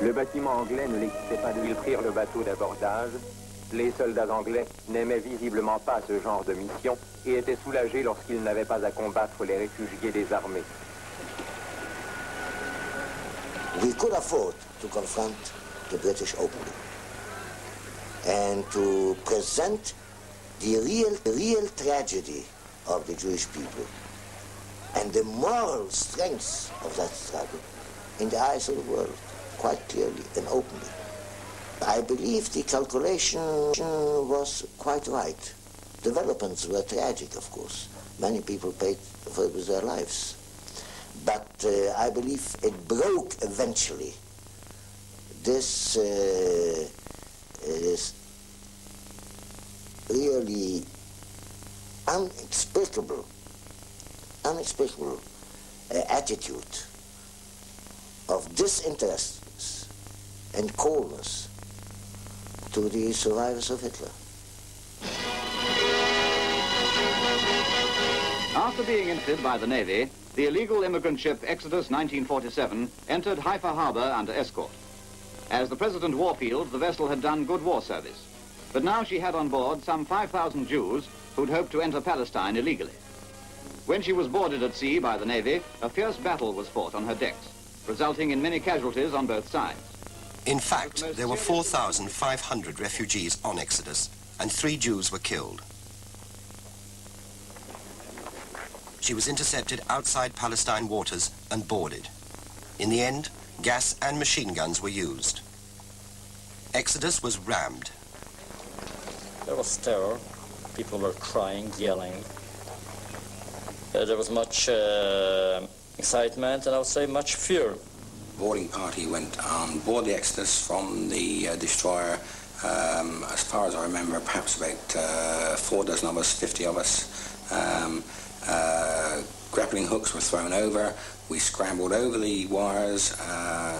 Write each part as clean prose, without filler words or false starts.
Le bâtiment anglais ne l'excitait pas d'infiltrer le bateau d'abordage. Les soldats anglais n'aimaient visiblement pas ce genre de mission et étaient soulagés lorsqu'ils n'avaient pas à combattre les réfugiés des armées. We could afford to confront the British openly and to present the real tragedy of the Jewish people and the moral strength of that struggle in the eyes of the world quite clearly and openly. I believe the calculation was quite right. Developments were tragic, of course. Many people paid for it with their lives. But I believe it broke eventually this really inexplicable attitude of disinterest and coldness to the survivors of Hitler. After being entered by the Navy, the illegal immigrant ship Exodus 1947 entered Haifa harbor under escort. As the President Warfield, the vessel had done good war service. But now she had on board some 5,000 Jews who'd hoped to enter Palestine illegally. When she was boarded at sea by the Navy, a fierce battle was fought on her decks, resulting in many casualties on both sides. In fact, there were 4,500 refugees on Exodus, and 3 Jews were killed. She was intercepted outside Palestine waters and boarded. In the end, gas and machine guns were used. Exodus was rammed. There was terror. People were crying, yelling. There was much excitement and I would say much fear. Boarding party went on board the Exodus from the destroyer. As far as I remember, perhaps about 4 dozen of us, 50 of us. Grappling hooks were thrown over. We scrambled over the wires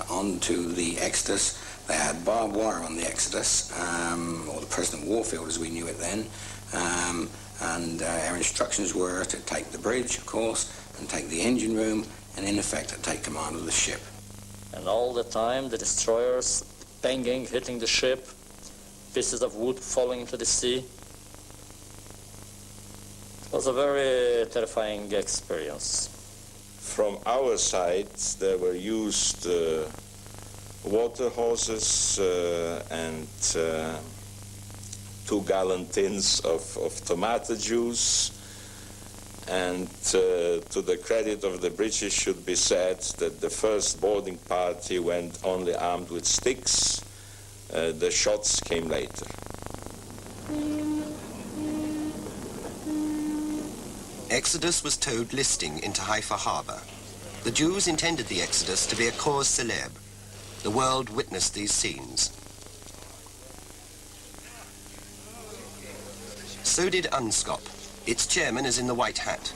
onto the Exodus. They had barbed wire on the Exodus, or the President Warfield as we knew it then. And our instructions were to take the bridge, of course, and take the engine room, and in effect to take command of the ship. And all the time the destroyers banging, hitting the ship, pieces of wood falling into the sea. It was a very terrifying experience. From our side, there were used water hoses and 2-gallon tins of tomato juice. And to the credit of the British should be said that the first boarding party went only armed with sticks. The shots came later. Exodus was towed listing into Haifa harbor. The Jews intended the Exodus to be a cause célèbre. The world witnessed these scenes. So did UNSCOP. Its chairman is in the white hat.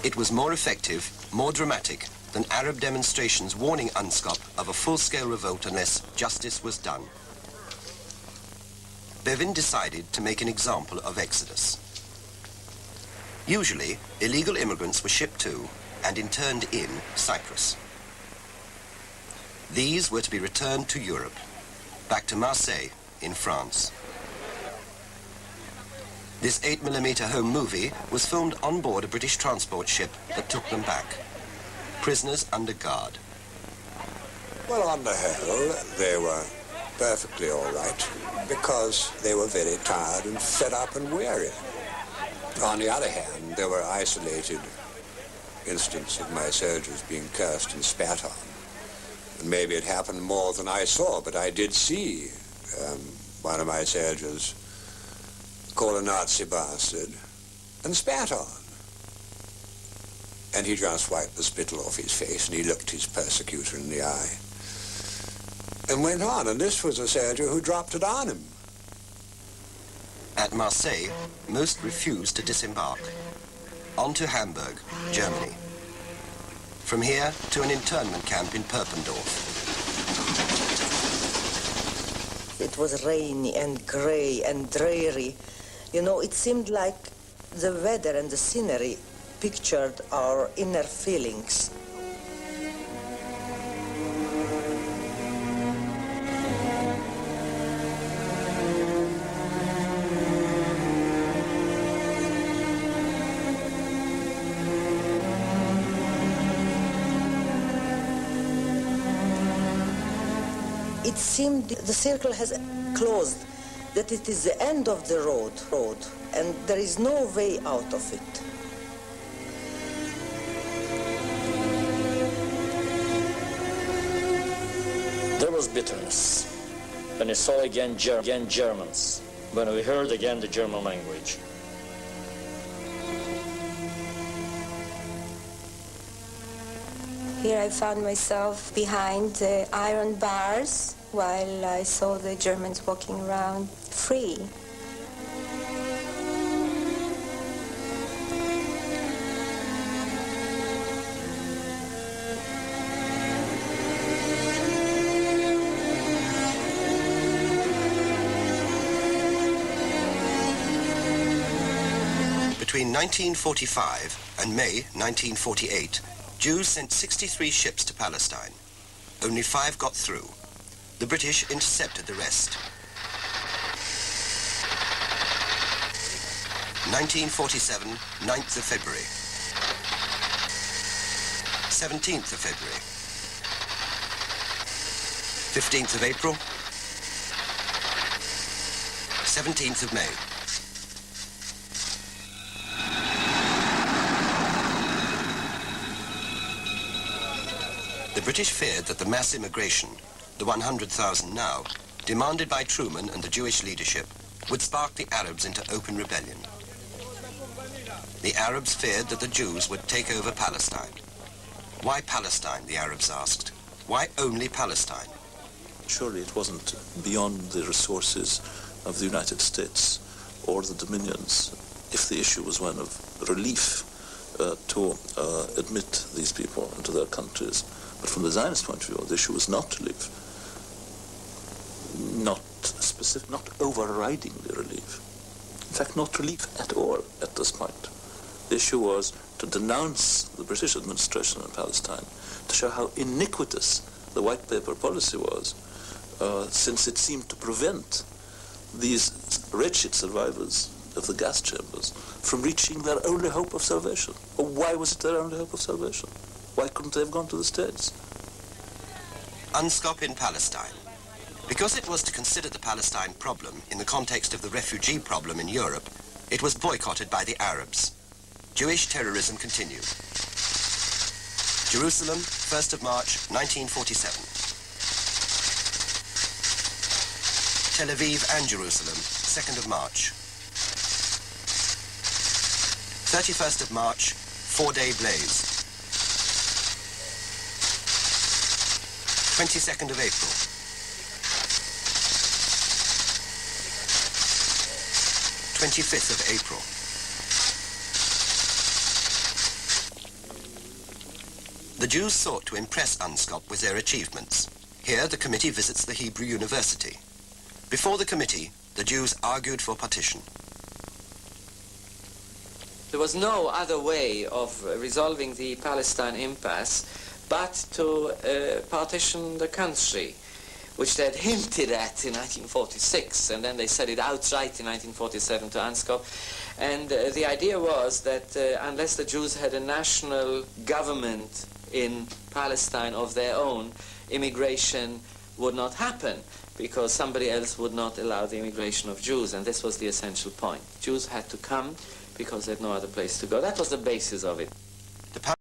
It was more effective, more dramatic than Arab demonstrations warning UNSCOP of a full-scale revolt unless justice was done. Bevin decided to make an example of Exodus. Usually, illegal immigrants were shipped to and interned in Cyprus. These were to be returned to Europe, back to Marseille in France. This 8mm home movie was filmed on board a British transport ship that took them back. Prisoners under guard. Well, on the whole, they were perfectly all right because they were very tired and fed up and weary. On the other hand, there were isolated instances of my soldiers being cursed and spat on. And maybe it happened more than I saw, but I did see one of my soldiers call a Nazi bastard and spat on. And he just wiped the spittle off his face and he looked his persecutor in the eye and went on. And this was a soldier who dropped it on him. At Marseille, most refused to disembark. On to Hamburg, Germany. From here to an internment camp in Perpendorf. It was rainy and grey and dreary. You know, it seemed like the weather and the scenery pictured our inner feelings. It seemed the circle has closed, that it is the end of the road, and there is no way out of it. There was bitterness when we saw again Germans, when we heard again the German language. Here I found myself behind the iron bars while I saw the Germans walking around free. Between 1945 and May 1948, Jews sent 63 ships to Palestine. Only 5 got through. The British intercepted the rest. 1947, 9th of February. 17th of February. 15th of April. 17th of May. The British feared that the mass immigration, the 100,000 now, demanded by Truman and the Jewish leadership, would spark the Arabs into open rebellion. The Arabs feared that the Jews would take over Palestine. Why Palestine, the Arabs asked. Why only Palestine? Surely it wasn't beyond the resources of the United States or the Dominions if the issue was one of relief to admit these people into their countries. But from the Zionist point of view, the issue was not relief, not specific, not overriding the relief. In fact, not relief at all at this point. The issue was to denounce the British administration in Palestine, to show how iniquitous the white paper policy was, since it seemed to prevent these wretched survivors of the gas chambers from reaching their only hope of salvation. Or why was it their only hope of salvation? Why couldn't they have gone to the States? UNSCOP in Palestine. Because it was to consider the Palestine problem in the context of the refugee problem in Europe, it was boycotted by the Arabs. Jewish terrorism continued. Jerusalem, 1st of March, 1947. Tel Aviv and Jerusalem, 2nd of March. 31st of March, 4-day blaze. 22nd of April. 25th of April. The Jews sought to impress UNSCOP with their achievements. Here, the committee visits the Hebrew University. Before the committee, the Jews argued for partition. There was no other way of resolving the Palestine impasse but to partition the country, which they had hinted at in 1946, and then they said it outright in 1947 to UNSCOP. And the idea was that unless the Jews had a national government in Palestine of their own, immigration would not happen, because somebody else would not allow the immigration of Jews, and this was the essential point. Jews had to come because they had no other place to go. That was the basis of it.